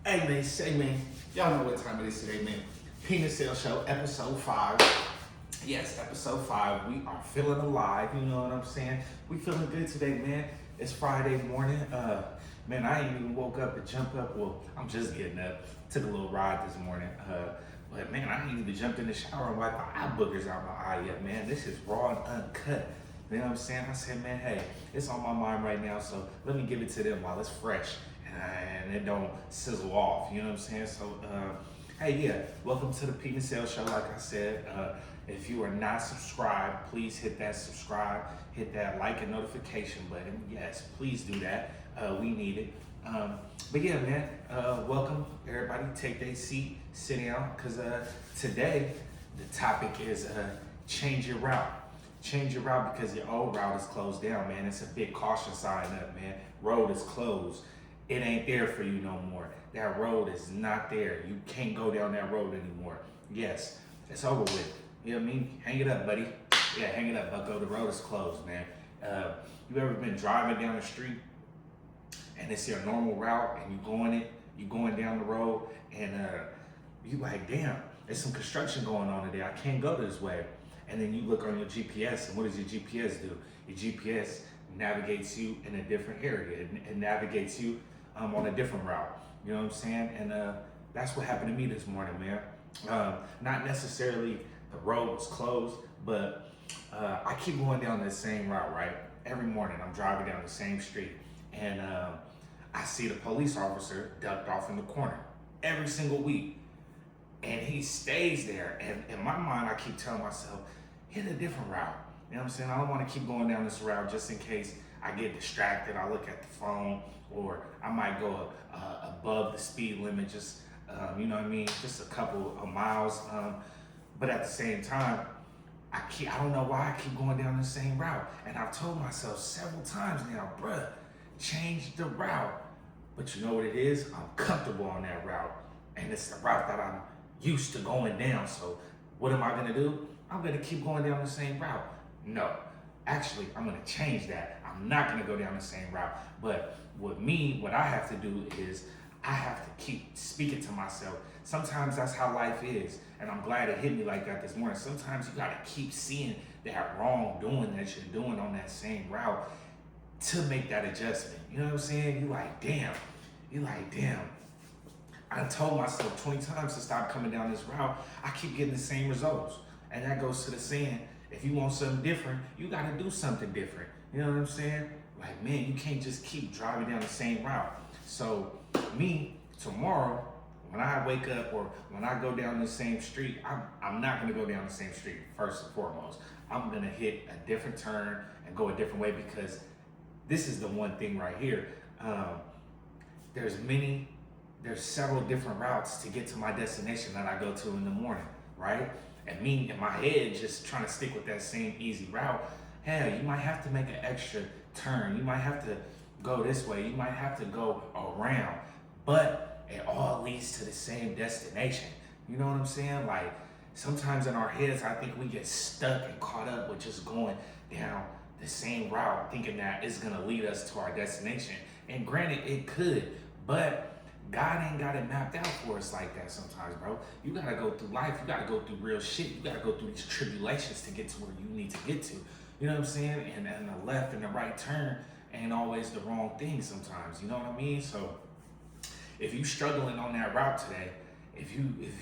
Hey man, say man, y'all know what time it is today, man. Naselle Show, episode 5. Yes, episode 5. We are feeling alive, you know what I'm saying? We feeling good today, man. It's Friday morning. Man, I ain't even woke up and jump up. Well, I'm just getting up. Took a little ride this morning. But man, I ain't even jumped in the shower and wiped the eye boogers out my eye yet, man. This is raw and uncut. You know what I'm saying? I said, man, hey, it's on my mind right now, so let me give it to them while it's fresh and it don't sizzle off. You know what I'm saying? So, hey, yeah, welcome to the Naselle Show. Like I said, if you are not subscribed, please hit that subscribe, hit that like and notification button. Yes, please do that. We need it. But yeah, man, welcome everybody. Take their seat, sit down, because today the topic is change your route. Change your route because your old route is closed down, man. It's a big caution sign up, man. Road is closed. It ain't there for you no more. That road is not there. You can't go down that road anymore. Yes, it's over with. You know what I mean? Hang it up, buddy. Yeah, hang it up, bucko. The road is closed, man. You ever been driving down the street and it's your normal route and you going down the road and you like, damn, there's some construction going on today. I can't go this way. And then you look on your GPS, and what does your GPS do? Your GPS navigates you in a different area. It navigates you on a different route. You know what I'm saying? And that's what happened to me this morning, man. Not necessarily the road was closed, but I keep going down the same route, right? Every morning I'm driving down the same street, and I see the police officer ducked off in the corner every single week. And he stays there. And in my mind, I keep telling myself, hit a different route. You know what I'm saying? I don't want to keep going down this route just in case I get distracted. I look at the phone, or I might go above the speed limit, just, you know what I mean? Just a couple of miles. But at the same time, I don't know why I keep going down the same route. And I've told myself several times now, bruh, change the route. But you know what it is? I'm comfortable on that route. And it's the route that I'm used to going down. So what am I gonna do? I'm gonna keep going down the same route. No, actually, I'm gonna change that. I'm not gonna go down the same route. But what I have to do is I have to keep speaking to myself. Sometimes that's how life is. And I'm glad it hit me like that this morning. Sometimes you gotta keep seeing that wrongdoing that you're doing on that same route to make that adjustment. You know what I'm saying? You're like, damn. I told myself 20 times to stop coming down this route. I keep getting the same results. And that goes to the saying, if you want something different, you gotta do something different. You know what I'm saying? Like, man, you can't just keep driving down the same route. So me, tomorrow, when I wake up or when I go down the same street, I'm not gonna go down the same street first and foremost. I'm gonna hit a different turn and go a different way, because this is the one thing right here. There's several different routes to get to my destination that I go to in the morning, right? And me in my head just trying to stick with that same easy route. Hell, you might have to make an extra turn. You might have to go this way. You might have to go around, but it all leads to the same destination. You know what I'm saying? Like, sometimes in our heads, I think we get stuck and caught up with just going down the same route, thinking that it's gonna lead us to our destination. And granted, it could, but God ain't got it mapped out for us like that sometimes, bro. You gotta go through life. You gotta go through real shit. You gotta go through these tribulations to get to where you need to get to. You know what I'm saying? And the left and the right turn ain't always the wrong thing sometimes. You know what I mean? So if you struggling on that route today, if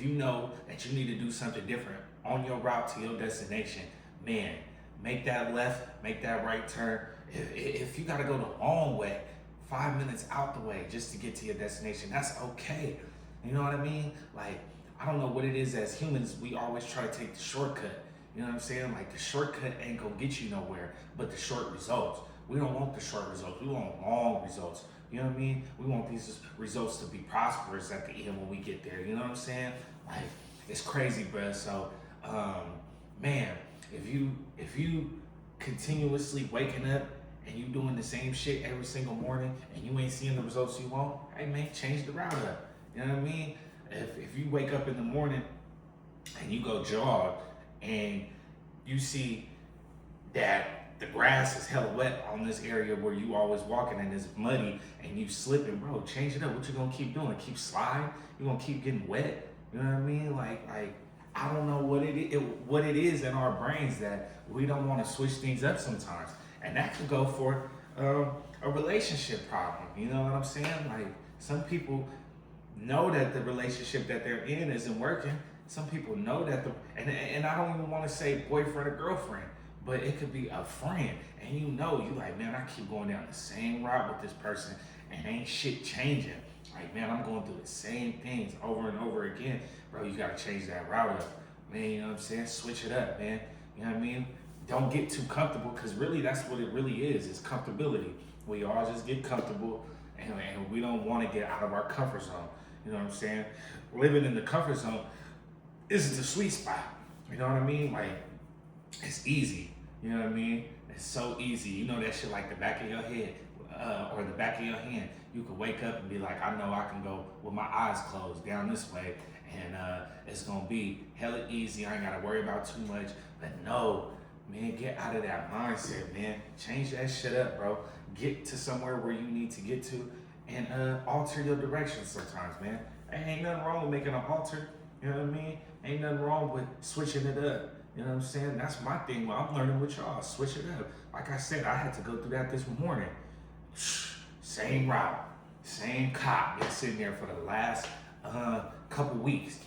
you know that you need to do something different on your route to your destination, man, make that left, make that right turn. If you gotta go the long way, 5 minutes out the way just to get to your destination, that's okay. You know what I mean? Like, I don't know what it is as humans, we always try to take the shortcut. You know what I'm saying? Like, the shortcut ain't gonna get you nowhere, but the short results. We don't want the short results, we want long results. You know what I mean? We want these results to be prosperous at the end when we get there. You know what I'm saying? Like, it's crazy, bruh. So, man, if you continuously waking up and you doing the same shit every single morning and you ain't seeing the results you want, hey man, change the route up. You know what I mean? If you wake up in the morning and you go jog and you see that the grass is hella wet on this area where you always walking and it's muddy and you slipping, bro, change it up. What you gonna keep doing? Keep sliding? You gonna keep getting wet? You know what I mean? Like I don't know what it is in our brains that we don't want to switch things up sometimes, and that could go for a relationship problem. You know what I'm saying? Like some people know that the relationship that they're in isn't working. Some people know that and I don't even want to say boyfriend or girlfriend, but it could be a friend, and you like, man, I keep going down the same route with this person, and ain't shit changing. Like, man, I'm going through the same things over and over again. Bro, you gotta change that route up. Man, you know what I'm saying? Switch it up, man. You know what I mean? Don't get too comfortable, because really that's what it really is comfortability. We all just get comfortable, and we don't want to get out of our comfort zone. You know what I'm saying? Living in the comfort zone isn't the sweet spot. You know what I mean? Like, it's easy. You know what I mean? It's so easy. You know that shit like the back of your head or the back of your hand. You could wake up and be like, I know I can go with my eyes closed down this way, and it's gonna be hella easy. I ain't gotta worry about too much. But no, man, get out of that mindset, man. Change that shit up, bro. Get to somewhere where you need to get to, and alter your direction sometimes, man. Ain't nothing wrong with making an alter. You know what I mean? Ain't nothing wrong with switching it up. You know what I'm saying? That's my thing. Well, I'm learning with y'all. Switch it up. Like I said, I had to go through that this morning. Same route, same cop. Been sitting there for the last couple weeks.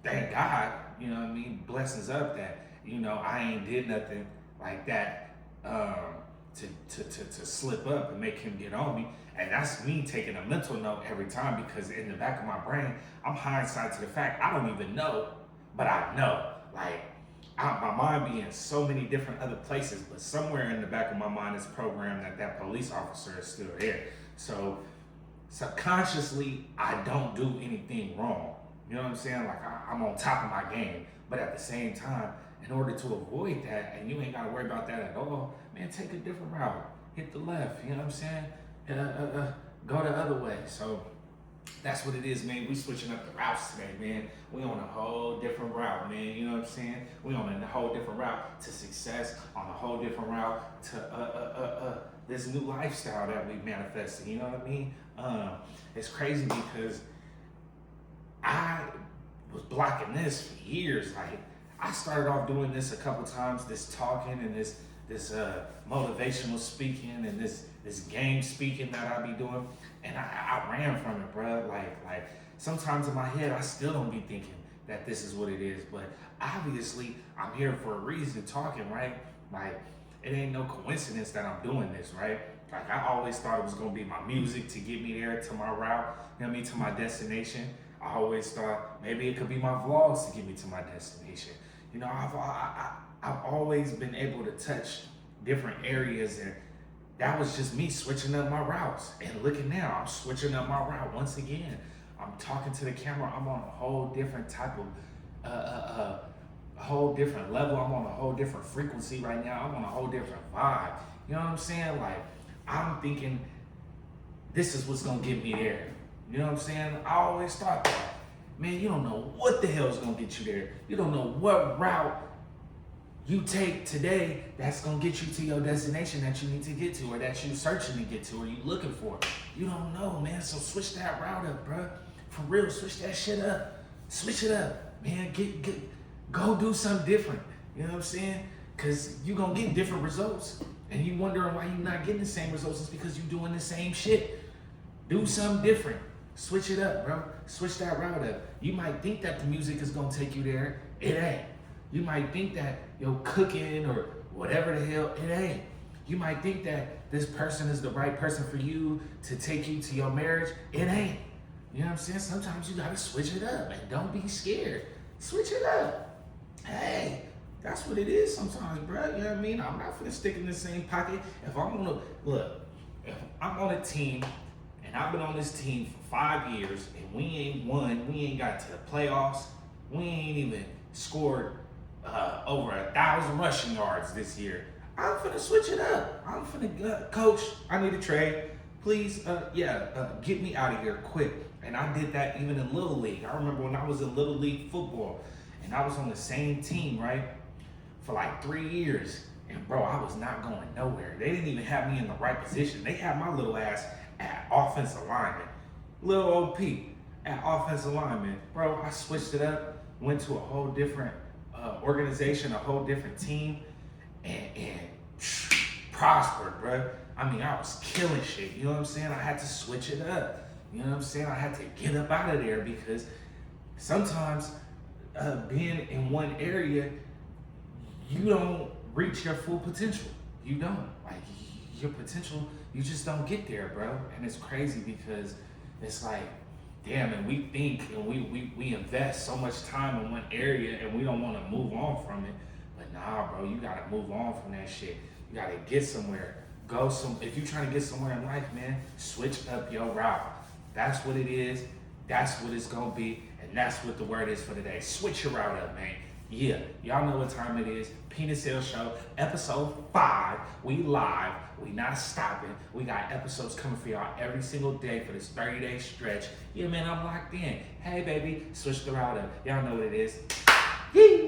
Thank God, you know what I mean? Blessings up that, you know, I ain't did nothing like that to slip up and make him get on me. And that's me taking a mental note every time, because in the back of my brain, I'm hindsight to the fact I don't even know, but I know. Like, my mind be in so many different other places, but somewhere in the back of my mind is programmed that police officer is still there. So subconsciously, I don't do anything wrong. You know what I'm saying? Like, I'm on top of my game, but at the same time, in order to avoid that, and you ain't gotta worry about that at all, man, take a different route. Hit the left, you know what I'm saying? Go the other way. So that's what it is, man. We switching up the routes today, man. We on a whole different route, man. You know what I'm saying? We on a whole different route to success, on a whole different route to this new lifestyle that we manifested. You know what I mean? It's crazy because I was blocking this for years. Like, I started off doing this a couple times, this talking and this motivational speaking and this game speaking that I be doing, and I ran from it, bro. Like sometimes in my head, I still don't be thinking that this is what it is, but obviously I'm here for a reason, talking, right? Like, it ain't no coincidence that I'm doing this, right? Like, I always thought it was gonna be my music to get me there to my route, you know what I mean, to my destination. I always thought maybe it could be my vlogs to get me to my destination. You know, I've always been able to touch different areas, and that was just me switching up my routes. And looking now, I'm switching up my route once again. I'm talking to the camera. I'm on a whole different type of, a whole different level. I'm on a whole different frequency right now. I'm on a whole different vibe. You know what I'm saying? Like, I'm thinking this is what's gonna get me there. You know what I'm saying? I always thought that. Man, you don't know what the hell is gonna get you there. You don't know what route you take today that's gonna get you to your destination that you need to get to, or that you're searching to get to, or you looking for. You don't know, man. So switch that route up, bro. For real, switch that shit up. Switch it up, man. Go do something different. You know what I'm saying? Cause you gonna get different results, and you wondering why you're not getting the same results. It's because you're doing the same shit. Do something different. Switch it up, bro. Switch that route up. You might think that the music is gonna take you there. It ain't. You might think that you're cooking or whatever the hell, it ain't. You might think that this person is the right person for you to take you to your marriage. It ain't. You know what I'm saying? Sometimes you gotta switch it up, and don't be scared. Switch it up. Hey, that's what it is sometimes, bro. You know what I mean? I'm not gonna stick in the same pocket. If I'm on a team, and I've been on this team for 5 years, and we ain't won, we ain't got to the playoffs, we ain't even scored over 1,000 rushing yards this year. I'm finna switch it up. I'm finna, coach, I need a trade. Please, get me out of here quick. And I did that even in Little League. I remember when I was in Little League football, and I was on the same team, right? for like 3 years. And bro, I was not going nowhere. They didn't even have me in the right position. They had my little ass at offensive lineman. Little old Pete at offensive lineman. Bro, I switched it up, went to a whole different organization, a whole different team, and prospered, bro. I mean, I was killing shit. You know what I'm saying? I had to switch it up. You know what I'm saying? I had to get up out of there because sometimes being in one area, you don't reach your full potential. You don't. Like, your potential, you just don't get there, bro. And it's crazy because it's like, damn, and we think and we invest so much time in one area and we don't want to move on from it. But nah, bro, you gotta move on from that shit. You gotta get somewhere. If you're trying to get somewhere in life, man, switch up your route. That's what it is. That's what it's gonna be. And that's what the word is for today. Switch your route up, man. Yeah, y'all know what time it is. Naselle Show, episode 5. We live. We not stopping. We got episodes coming for y'all every single day for this 30-day stretch. Yeah, man, I'm locked in. Hey, baby, switch the route up. Y'all know what it is. Yee!